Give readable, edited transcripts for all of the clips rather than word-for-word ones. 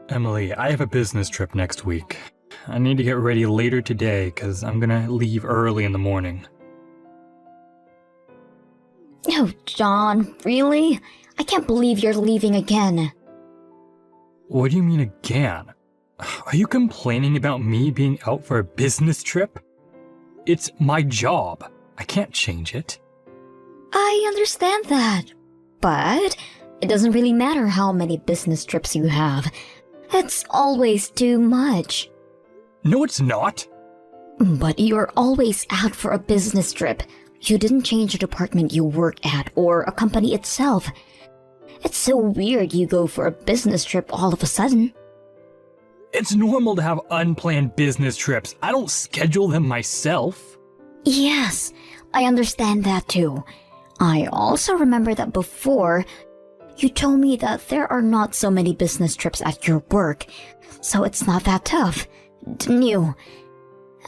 Emily, I have a business trip next week. I need to get ready later today because I'm gonna leave early in the morning. Oh, John, really? I can't believe you're leaving again. What do you mean again? Are you complaining about me being out for a business trip? It's my job. I can't change it. I understand that. But it doesn't really matter how many business trips you have. It's always too much. No, it's not. But you're always out for a business trip. You didn't change the department you work at or a company itself. It's so weird you go for a business trip all of a sudden. It's normal to have unplanned business trips. I don't schedule them myself. Yes, I understand that too. I also remember that before, you told me that there are not so many business trips at your work, so it's not that tough, didn't you?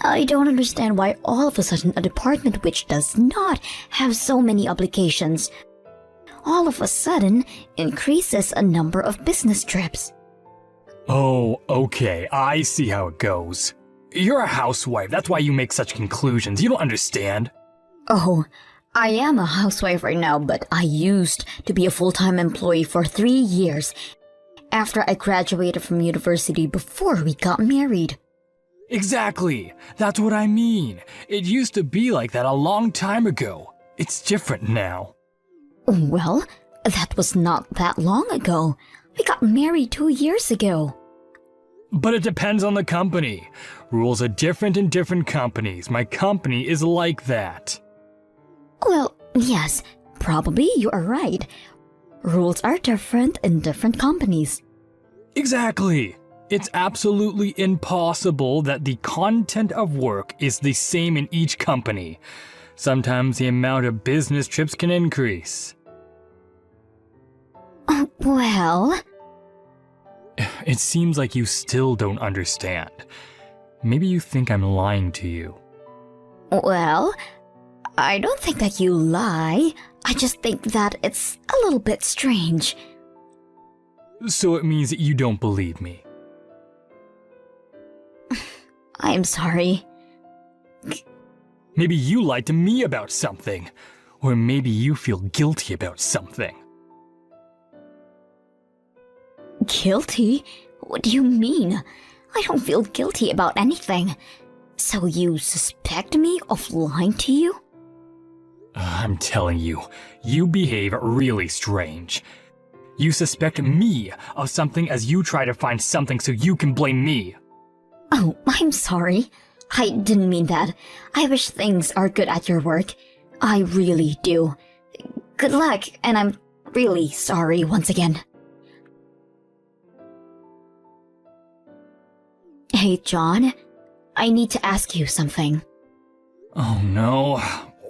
I don't understand why all of a sudden a department which does not have so many obligations all of a sudden increases a number of business trips. Oh, okay, I see how it goes. You're a housewife, that's why you make such conclusions. You don't understand. Oh, I am a housewife right now, but I used to be a full-time employee for 3 years after I graduated from university before we got married. Exactly, that's what I mean. It used to be like that a long time ago. It's different now. Well, that was not that long ago. We got married 2 years ago. But it depends on the company. Rules are different in different companies. My company is like that. Well, yes, probably you are right. Rules are different in different companies. Exactly. It's absolutely impossible that the content of work is the same in each company. Sometimes the amount of business trips can increase. Well... It seems like you still don't understand. Maybe you think I'm lying to you. Well, I don't think that you lie. I just think that it's a little bit strange. So it means that you don't believe me. I'm sorry. Maybe you lied to me about something. Or maybe you feel guilty about something. Guilty? What do you mean? I don't feel guilty about anything. So you suspect me of lying to you? I'm telling you, you behave really strange. You suspect me of something as you try to find something so you can blame me. Oh, I'm sorry. I didn't mean that. I wish things are good at your work. I really do. Good luck, and I'm really sorry once again. Hey, John. I need to ask you something. Oh no.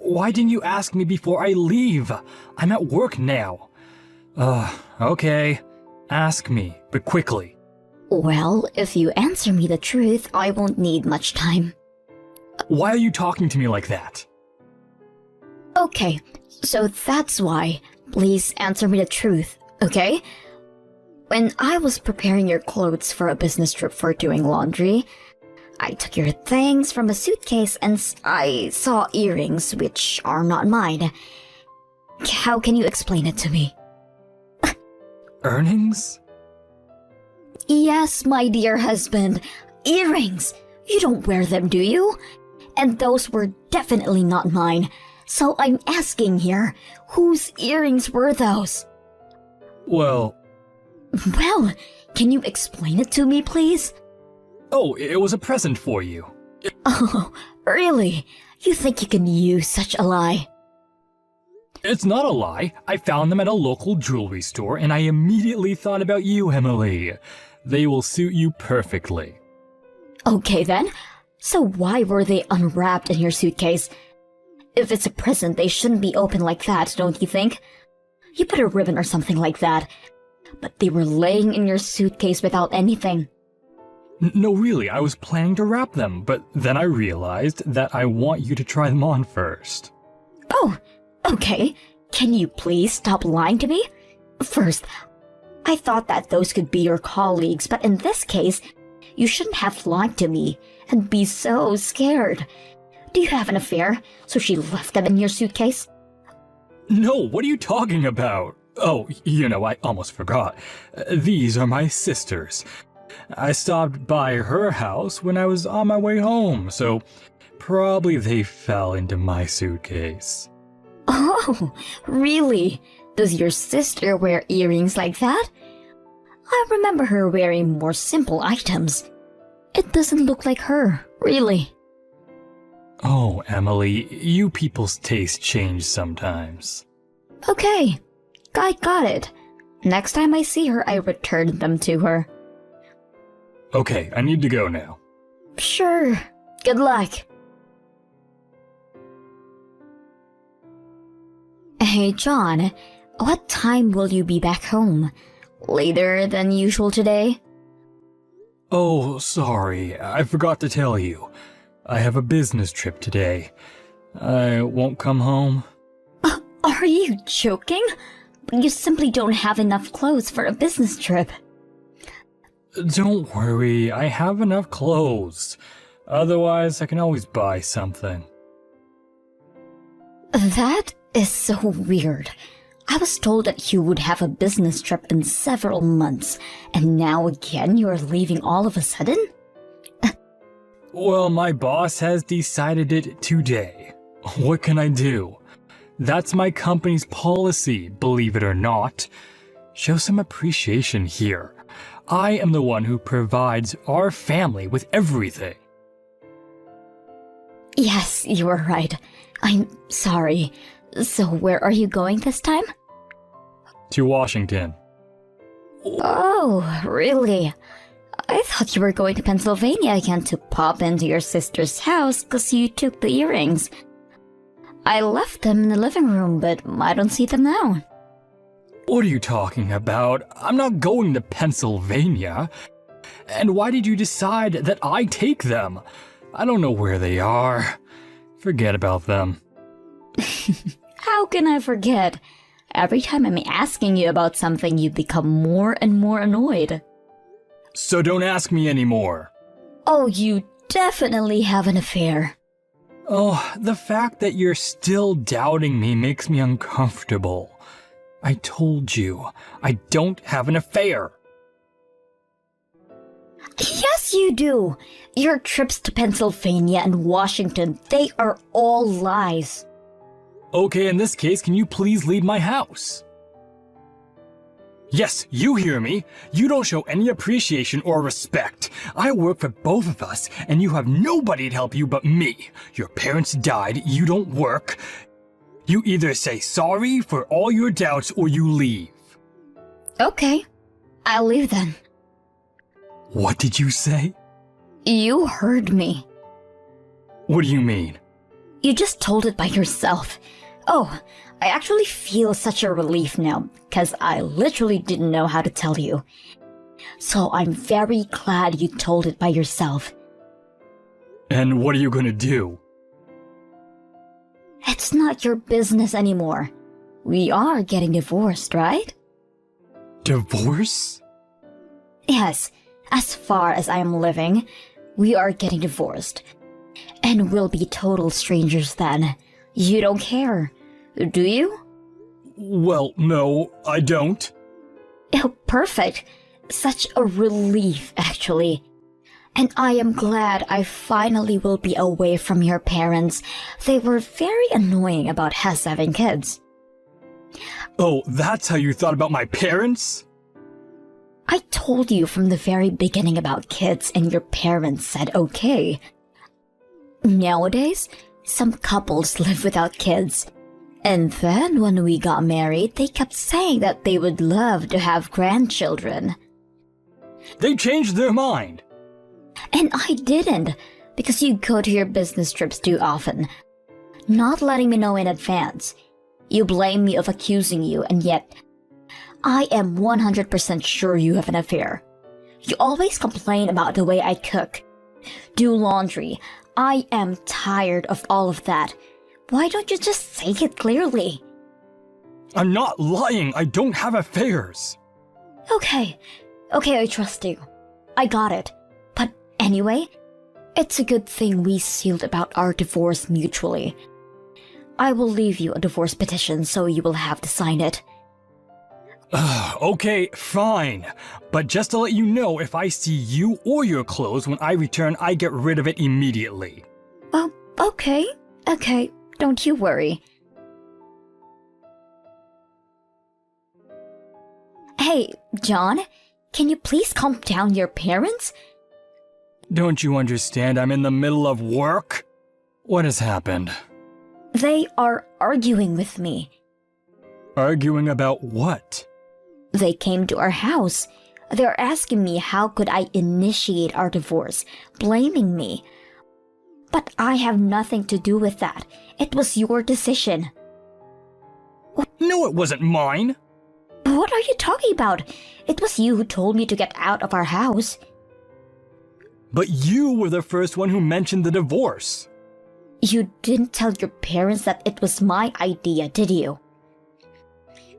Why didn't you ask me before I leave? I'm at work now. Okay. Ask me, but quickly. Well, if you answer me the truth, I won't need much time. Why are you talking to me like that? Okay, so that's why. Please answer me the truth, okay? When I was preparing your clothes for a business trip for doing laundry, I took your things from a suitcase and I saw earrings which are not mine. How can you explain it to me? Earnings? Yes, my dear husband. Earrings! You don't wear them, do you? And those were definitely not mine. So I'm asking here, whose earrings were those? Well, can you explain it to me, please? oh, it was a present for you. Oh, really? You think you can use such a lie? It's not a lie. I found them at a local jewelry store and I immediately thought about you, Emily. They will suit you perfectly. Okay then. So why were they unwrapped in your suitcase? If it's a present, they shouldn't be open like that, don't you think? You put a ribbon or something like that. But they were laying in your suitcase without anything. No, really, I was planning to wrap them, but then I realized that I want you to try them on first. Oh, okay. Can you please stop lying to me? First, I thought that those could be your colleagues, but in this case, you shouldn't have lied to me and be so scared. Do you have an affair? So she left them in your suitcase? No, what are you talking about? Oh, I almost forgot. These are my sisters. I stopped by her house when I was on my way home, so probably they fell into my suitcase. Oh, really? Does your sister wear earrings like that? I remember her wearing more simple items. It doesn't look like her, really. Oh, Emily, you people's taste change sometimes. Okay, I got it. Next time I see her, I return them to her. Okay, I need to go now. Sure. Good luck. Hey, John, what time will you be back home? Later than usual today? Oh, sorry, I forgot to tell you. I have a business trip today. I won't come home. Are you joking? You simply don't have enough clothes for a business trip. Don't worry, I have enough clothes. Otherwise, I can always buy something. That is so weird. I was told that you would have a business trip in several months, and now again you are leaving all of a sudden? Well, my boss has decided it today. What can I do? That's my company's policy, believe it or not. Show some appreciation here. I am the one who provides our family with everything. Yes, you are right. I'm sorry. So where are you going this time? To Washington. Oh, really? I thought you were going to Pennsylvania again to pop into your sister's house because you took the earrings. I left them in the living room, but I don't see them now. What are you talking about? I'm not going to Pennsylvania. And why did you decide that I take them? I don't know where they are. Forget about them. How can I forget? Every time I'm asking you about something, you become more and more annoyed. So don't ask me anymore. Oh, you definitely have an affair. Oh, the fact that you're still doubting me makes me uncomfortable. I told you, I don't have an affair. Yes, you do. Your trips to Pennsylvania and Washington, they are all lies. Okay, in this case, can you please leave my house? Yes, you hear me. You don't show any appreciation or respect. I work for both of us, and you have nobody to help you but me. Your parents died, you don't work. You either say sorry for all your doubts or you leave. Okay, I'll leave then. What did you say? You heard me. What do you mean? You just told it by yourself. Oh, I actually feel such a relief now, because I literally didn't know how to tell you. So I'm very glad you told it by yourself. And what are you gonna do? It's not your business anymore. We are getting divorced, right? Divorce? Yes, as far as I am living, we are getting divorced. And we'll be total strangers then. You don't care, do you? Well, no, I don't. Oh, perfect. Such a relief, actually. And I am glad I finally will be away from your parents. They were very annoying about us having kids. Oh, that's how you thought about my parents? I told you from the very beginning about kids and your parents said okay. Nowadays, some couples live without kids. And then when we got married, they kept saying that they would love to have grandchildren. They changed their mind. And I didn't, because you go to your business trips too often, not letting me know in advance. You blame me of accusing you, and yet I am 100% sure you have an affair. You always complain about the way I cook, do laundry. I am tired of all of that. Why don't you just say it clearly? I'm not lying. I don't have affairs. Okay, I trust you. I got it. But anyway, it's a good thing we sealed about our divorce mutually. I will leave you a divorce petition so you will have to sign it. Okay, fine. But just to let you know, if I see you or your clothes when I return, I get rid of it immediately. Oh, okay. Okay, don't you worry. Hey, John, can you please calm down your parents? Don't you understand? I'm in the middle of work? What has happened? They are arguing with me. Arguing about what? They came to our house. They're asking me how could I initiate our divorce, blaming me. But I have nothing to do with that. It was your decision. No, it wasn't mine. What are you talking about? It was you who told me to get out of our house. But you were the first one who mentioned the divorce. You didn't tell your parents that it was my idea, did you?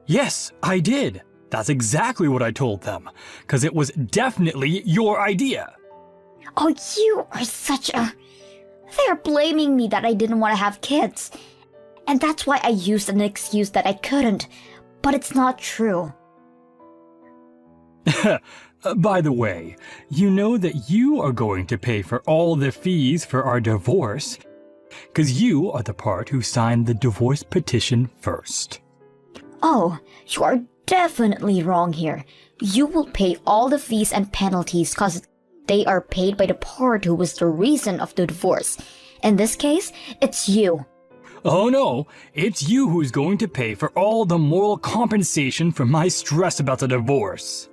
Yes, I did. That's exactly what I told them, because it was definitely your idea. Oh, you are such a... They're blaming me that I didn't want to have kids. And that's why I used an excuse that I couldn't. But it's not true. By the way, you know that you are going to pay for all the fees for our divorce, because you are the part who signed the divorce petition first. Oh, you are definitely wrong here. You will pay all the fees and penalties because they are paid by the part who was the reason of the divorce. In this case, it's you. Oh no, it's you who's going to pay for all the moral compensation for my stress about the divorce.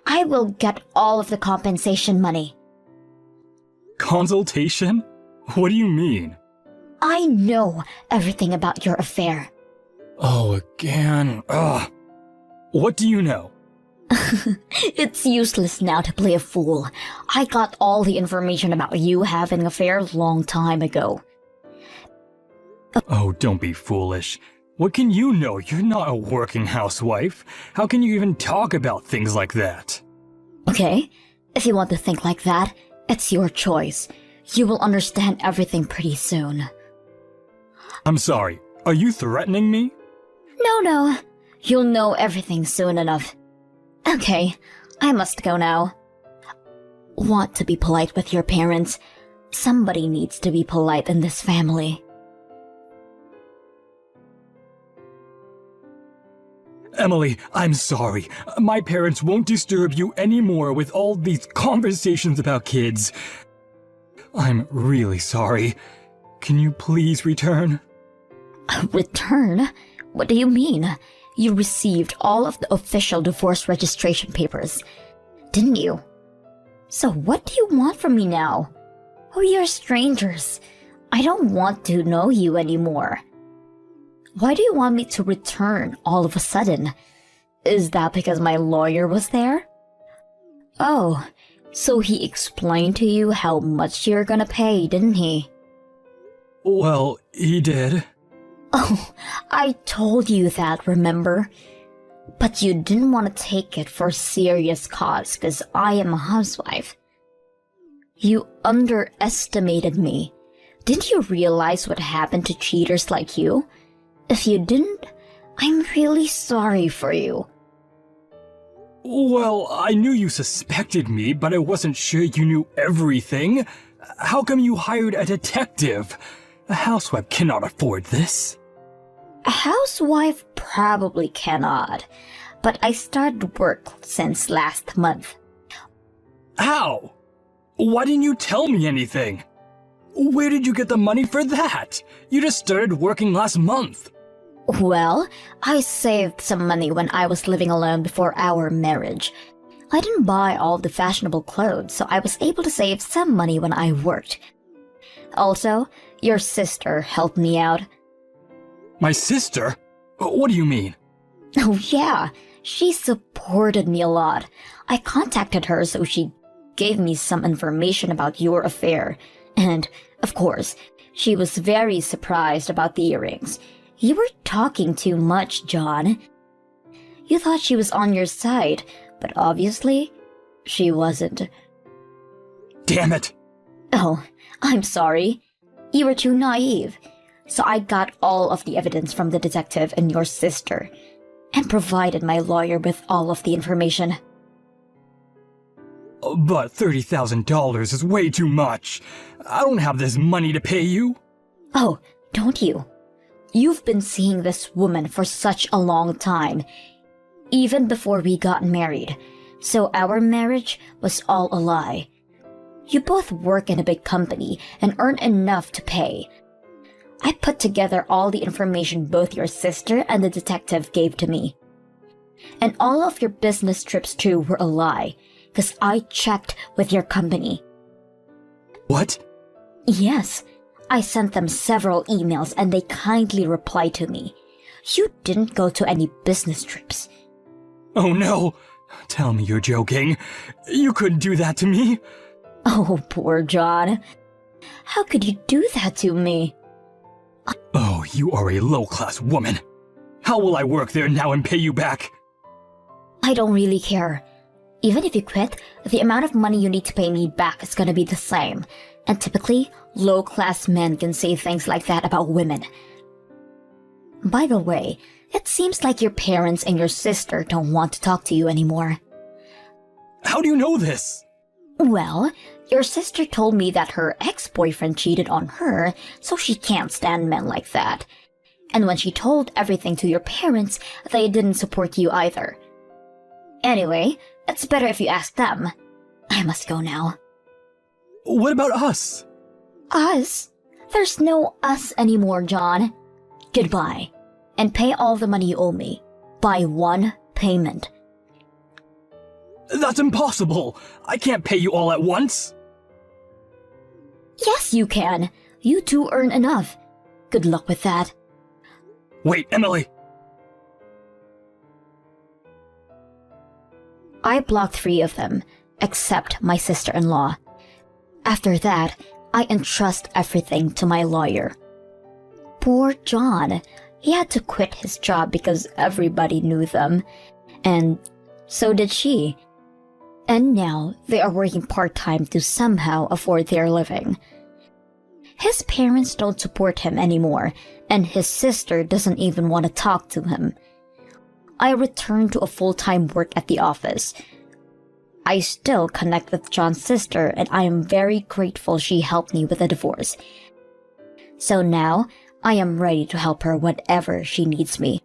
I will get all of the compensation money. Consultation? What do you mean? I know everything about your affair. Oh, again. Ugh. What do you know? It's useless now to play a fool. I got all the information about you having an affair a long time ago. Oh, don't be foolish. What can you know? You're not a working housewife. How can you even talk about things like that? Okay, if you want to think like that, it's your choice. You will understand everything pretty soon. I'm sorry, are you threatening me? No. You'll know everything soon enough. Okay, I must go now. Want to be polite with your parents. Somebody needs to be polite in this family. Emily, I'm sorry. My parents won't disturb you anymore with all these conversations about kids. I'm really sorry. Can you please return? Return? What do you mean? You received all of the official divorce registration papers, didn't you? So what do you want from me now? We are strangers. I don't want to know you anymore. Why do you want me to return all of a sudden? Is that because my lawyer was there? Oh, so he explained to you how much you're gonna pay, didn't he? Well, he did. Oh, I told you that, remember? But you didn't want to take it for a serious cause because I am a housewife. You underestimated me. Didn't you realize what happened to cheaters like you? If you didn't, I'm really sorry for you. Well, I knew you suspected me, but I wasn't sure you knew everything. How come you hired a detective? A housewife cannot afford this. A housewife probably cannot, but I started work since last month. How? Why didn't you tell me anything? Where did you get the money for that? You just started working last month. Well, I saved some money when I was living alone before our marriage. I didn't buy all the fashionable clothes, so I was able to save some money when I worked. Also, your sister helped me out. My sister? What do you mean? Oh yeah, she supported me a lot. I contacted her so she gave me some information about your affair. And, of course, she was very surprised about the earrings. You were talking too much, John. You thought she was on your side, But obviously, she wasn't. Damn it! Oh, I'm sorry. You were too naive. So I got all of the evidence from the detective and your sister, and provided my lawyer with all of the information. But $30,000 is way too much. I don't have this money to pay you. Oh, don't you? You've been seeing this woman for such a long time, even before we got married, so our marriage was all a lie. You both work in a big company and earn enough to pay. I put together all the information both your sister and the detective gave to me. And all of your business trips too were a lie, because I checked with your company. What? Yes, I sent them several emails and they kindly replied to me. You didn't go to any business trips. Oh no! Tell me you're joking. You couldn't do that to me. Oh, poor John. How could you do that to me? Oh, you are a low-class woman. How will I work there now and pay you back? I don't really care. Even if you quit, the amount of money you need to pay me back is gonna be the same. And typically, low-class men can say things like that about women. By the way, it seems like your parents and your sister don't want to talk to you anymore. How do you know this? Well, your sister told me that her ex-boyfriend cheated on her, so she can't stand men like that. And when she told everything to your parents, they didn't support you either. Anyway, it's better if you ask them. I must go now. What about us? Us? There's no us anymore, John. Goodbye. And pay all the money you owe me. By one payment. That's impossible. I can't pay you all at once. Yes, you can. You two earn enough. Good luck with that. Wait, Emily. I blocked 3 of them, except my sister-in-law. After that, I entrust everything to my lawyer. Poor John. He had to quit his job because everybody knew them. And so did she. And now they are working part-time to somehow afford their living. His parents don't support him anymore, and his sister doesn't even want to talk to him. I returned to a full-time work at the office. I still connect with John's sister, and I am very grateful she helped me with the divorce. So now, I am ready to help her whenever she needs me.